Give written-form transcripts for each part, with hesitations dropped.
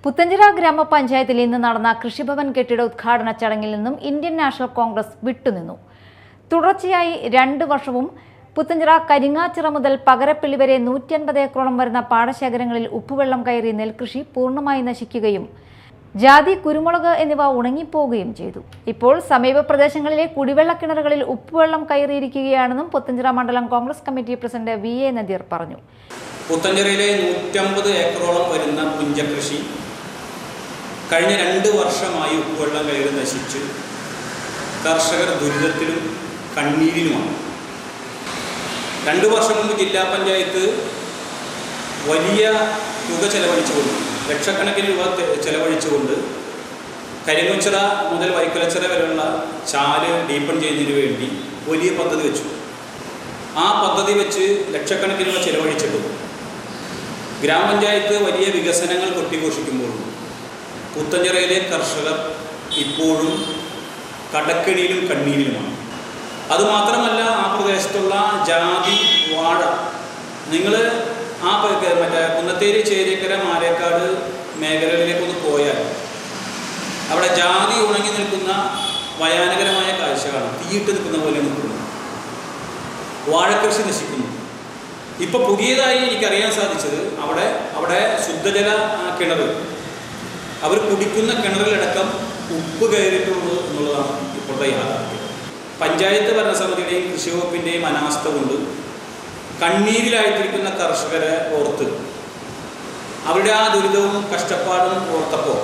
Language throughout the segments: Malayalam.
പുത്തഞ്ചിറ ഗ്രാമപഞ്ചായത്തിൽ ഇന്ന് നടന്ന കൃഷിഭവൻ കെട്ടിട ഉദ്ഘാടന ചടങ്ങിൽ നിന്നും ഇന്ത്യൻ നാഷണൽ കോൺഗ്രസ് വിട്ടുനിന്നു. തുടർച്ചയായി 2 വർഷവും പുത്തഞ്ചിറ കരിങ്ങാച്ചിറ മുതൽ പകരപ്പള്ളി വരെ 150 ഏക്കറോളം വരുന്ന പാടശേഖരങ്ങളിൽ ഉപ്പുവെള്ളം കയറി നെൽകൃഷി പൂർണ്ണമായി നശിക്കുകയും ജാതി, കുരുമുളക് എന്നിവ ഉണങ്ങിപ്പോവുകയും ചെയ്തു. ഇപ്പോൾ സമീപ പ്രദേശങ്ങളിലെ കുടിവെള്ള കിണറുകളിൽ ഉപ്പുവെള്ളം കയറിയിരിക്കുകയാണെന്നും പുത്തഞ്ചിറ മണ്ഡലം Congress committee president VA Nadir പറഞ്ഞു. പുത്തഞ്ചിറയിലെ 150 ഏക്കറോളം വരുന്ന പുഞ്ചകൃഷി കഴിഞ്ഞ 2 വർഷമായി ഉപ്പുവെള്ളം കയറി നശിച്ച് കർഷകർ ദുരിതത്തിലും കണ്ണീരിലുമാണ്. 2 വർഷം മുമ്പ് ജില്ലാ പഞ്ചായത്ത് വലിയ തുക ചെലവഴിച്ചുകൊണ്ട്, ലക്ഷക്കണക്കിന് രൂപ ചെലവഴിച്ചുകൊണ്ട് കരിങ്ങച്ചിറ മുതൽ വൈക്കുലച്ചിറ വരെയുള്ള ചാല് ഡീപ്പൺ ചെയ്യുന്നതിന് വേണ്ടി വലിയ പദ്ധതി വെച്ചു. ആ പദ്ധതി വെച്ച് ലക്ഷക്കണക്കിന് രൂപ ചെലവഴിച്ചിട്ടും ഗ്രാമപഞ്ചായത്ത് വലിയ വികസനങ്ങൾ കൊട്ടിഘോഷിക്കുമ്പോഴും പുത്തഞ്ചിറയിലെ കർഷകർ ഇപ്പോഴും കടക്കെണിയിലും കണ്ണീരിലുമാണ്. അതുമാത്രമല്ല, ആ പ്രദേശത്തുള്ള ജാതി, വാഴ, നിങ്ങൾ ആ മറ്റേ കുന്നത്തേരി, ചേരിക്കര, മാലേക്കാട് മേഖലകളിലേക്കൊന്ന് പോയാൽ അവിടെ ജാതി ഉണങ്ങി നിൽക്കുന്ന ഭയാനകരമായ കാഴ്ചകളാണ്. തീയിട്ട് നിൽക്കുന്ന പോലെ നിൽക്കുന്നു. വാഴക്കൃഷി നശിക്കുന്നു. ഇപ്പോൾ പുതിയതായി എനിക്കറിയാൻ സാധിച്ചത് അവിടെ ശുദ്ധജല കിണർ, അവർ കുടിക്കുന്ന കിണറിലടക്കം ഉപ്പ് കയറിയിട്ടുള്ളൂ എന്നുള്ളതാണ് ഇപ്പോഴത്തെ യാഥാർത്ഥ്യം. പഞ്ചായത്ത് ഭരണസമിതിയുടെയും കൃഷി വകുപ്പിൻ്റെയും അനാസ്ഥ കൊണ്ട് കണ്ണീരിലായിട്ടിരിക്കുന്ന കർഷകരെ ഓർത്ത്, അവരുടെ ആ ദുരിതവും കഷ്ടപ്പാടും ഓർത്തപ്പോൾ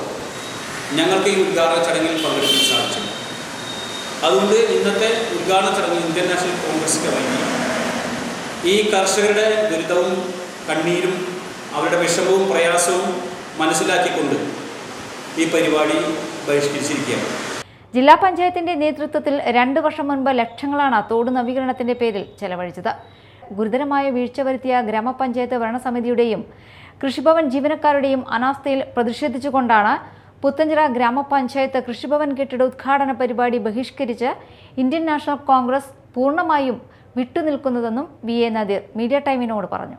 ഞങ്ങൾക്ക് ഈ ഉദ്ഘാടന ചടങ്ങിൽ പങ്കെടുക്കാൻ സാധിച്ചു. അതുകൊണ്ട് ഇന്നത്തെ ഉദ്ഘാടന ചടങ്ങിൽ ഇന്ത്യൻ നാഷണൽ കോൺഗ്രസ് ഇറങ്ങി ഈ കർഷകരുടെ ദുരിതവും കണ്ണീരും അവരുടെ വിഷമവും പ്രയാസവും മനസ്സിലാക്കിക്കൊണ്ട് ഈ പരിപാടി ബഹിഷ്കരിച്ചിരിക്കുകയാണ്. ജില്ലാ പഞ്ചായത്തിന്റെ നേതൃത്വത്തിൽ 2 വർഷം മുൻപ് ലക്ഷങ്ങളാണ് തോട് നവീകരണത്തിന്റെ പേരിൽ ചെലവഴിച്ചത്. ഗുരുതരമായ വീഴ്ച വരുത്തിയ ഗ്രാമപഞ്ചായത്ത് ഭരണസമിതിയുടെയും കൃഷിഭവൻ ജീവനക്കാരുടെയും അനാസ്ഥയിൽ പ്രതിഷേധിച്ചുകൊണ്ടാണ് പുത്തഞ്ചിറ ഗ്രാമപഞ്ചായത്ത് കൃഷിഭവൻ കെട്ടിട ഉദ്ഘാടന പരിപാടി ബഹിഷ്കരിച്ച് ഇന്ത്യൻ നാഷണൽ കോൺഗ്രസ് പൂർണ്ണമായും വിട്ടുനിൽക്കുന്നതെന്നും VA നദീർ മീഡിയ ടൈമിനോട് പറഞ്ഞു.